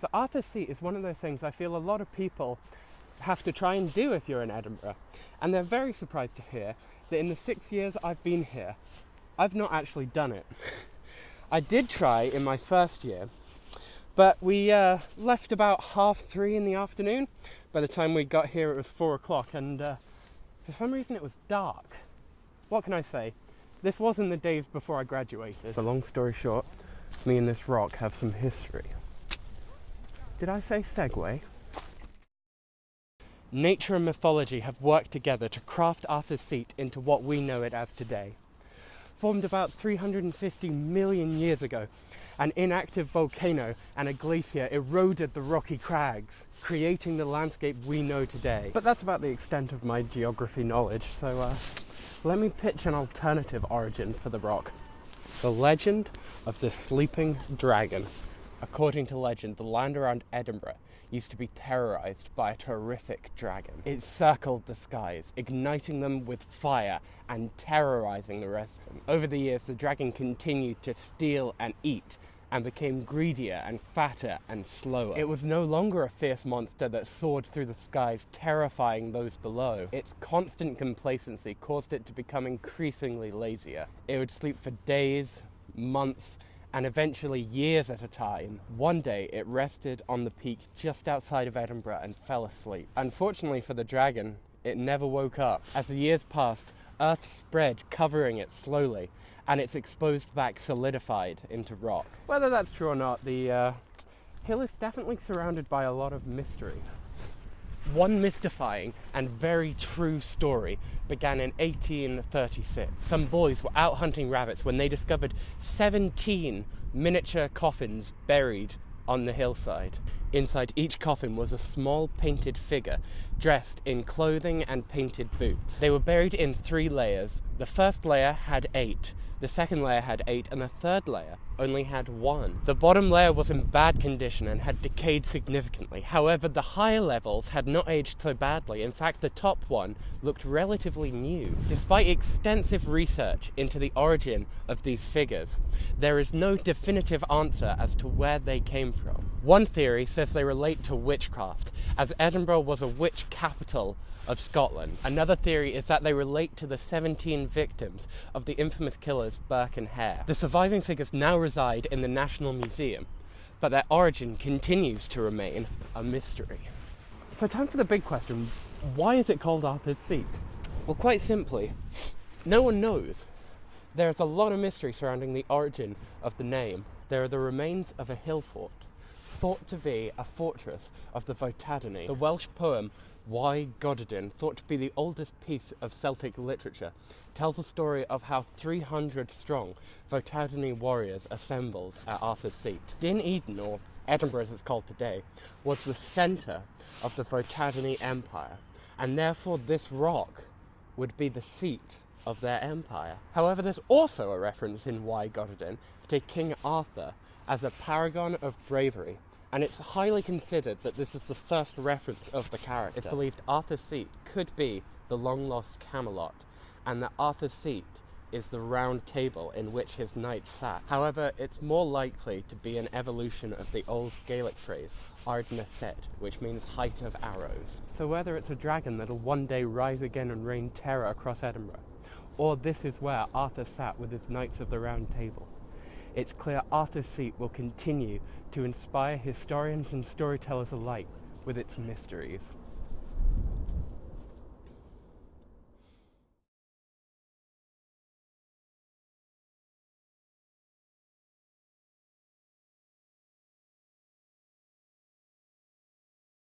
So Arthur's Seat is one of those things I feel a lot of people have to try and do if you're in Edinburgh. And they're very surprised to hear that in the 6 years I've been here, I've not actually done it. I did try in my first year, but we left about 3:30 in the afternoon. By the time we got here it was 4 o'clock, and for some reason it was dark. What can I say? This was in the days before I graduated. So long story short, me and this rock have some history. Did I say segue? Nature and mythology have worked together to craft Arthur's Seat into what we know it as today. Formed about 350 million years ago, an inactive volcano and a glacier eroded the rocky crags, creating the landscape we know today. But that's about the extent of my geography knowledge, so let me pitch an alternative origin for the rock. The legend of the sleeping dragon. According to legend, the land around Edinburgh used to be terrorized by a terrific dragon. It circled the skies, igniting them with fire and terrorizing the rest of them. Over the years, the dragon continued to steal and eat, and became greedier and fatter and slower. It was no longer a fierce monster that soared through the skies, terrifying those below. Its constant complacency caused it to become increasingly lazier. It would sleep for days, months, and eventually years at a time. One day it rested on the peak just outside of Edinburgh and fell asleep. Unfortunately for the dragon, it never woke up. As the years passed, earth spread, covering it slowly, and its exposed back solidified into rock. Whether that's true or not, the hill is definitely surrounded by a lot of mystery. One mystifying and very true story began in 1836. Some boys were out hunting rabbits when they discovered 17 miniature coffins buried on the hillside. Inside each coffin was a small painted figure dressed in clothing and painted boots. They were buried in 3 layers. The first layer had 8. The second layer had 8, and the third layer only had 1. The bottom layer was in bad condition and had decayed significantly. However, the higher levels had not aged so badly. In fact, the top one looked relatively new. Despite extensive research into the origin of these figures, there is no definitive answer as to where they came from. One theory says they relate to witchcraft, as Edinburgh was a witch capital of Scotland. Another theory is that they relate to the 17 victims of the infamous killers Burke and Hare. The surviving figures now reside in the National Museum, but their origin continues to remain a mystery. So time for the big question, why is it called Arthur's Seat? Well, quite simply, no one knows. There's a lot of mystery surrounding the origin of the name. There are the remains of a hill fort, thought to be a fortress of the Votadini. The Welsh poem Why Gododin, thought to be the oldest piece of Celtic literature, tells the story of how 300 strong Votadini warriors assembled at Arthur's Seat. Din Eden, or Edinburgh as it's called today, was the centre of the Votadini Empire, and therefore this rock would be the seat of their empire. However, there's also a reference in Why Gododin to King Arthur as a paragon of bravery, and it's highly considered that this is the first reference of the character. It's believed Arthur's Seat could be the long-lost Camelot, and that Arthur's Seat is the round table in which his knights sat. However, it's more likely to be an evolution of the old Gaelic phrase, Ard na Set, which means height of arrows. So whether it's a dragon that'll one day rise again and rain terror across Edinburgh, or this is where Arthur sat with his knights of the round table, it's clear Arthur's Seat will continue to inspire historians and storytellers alike with its mysteries.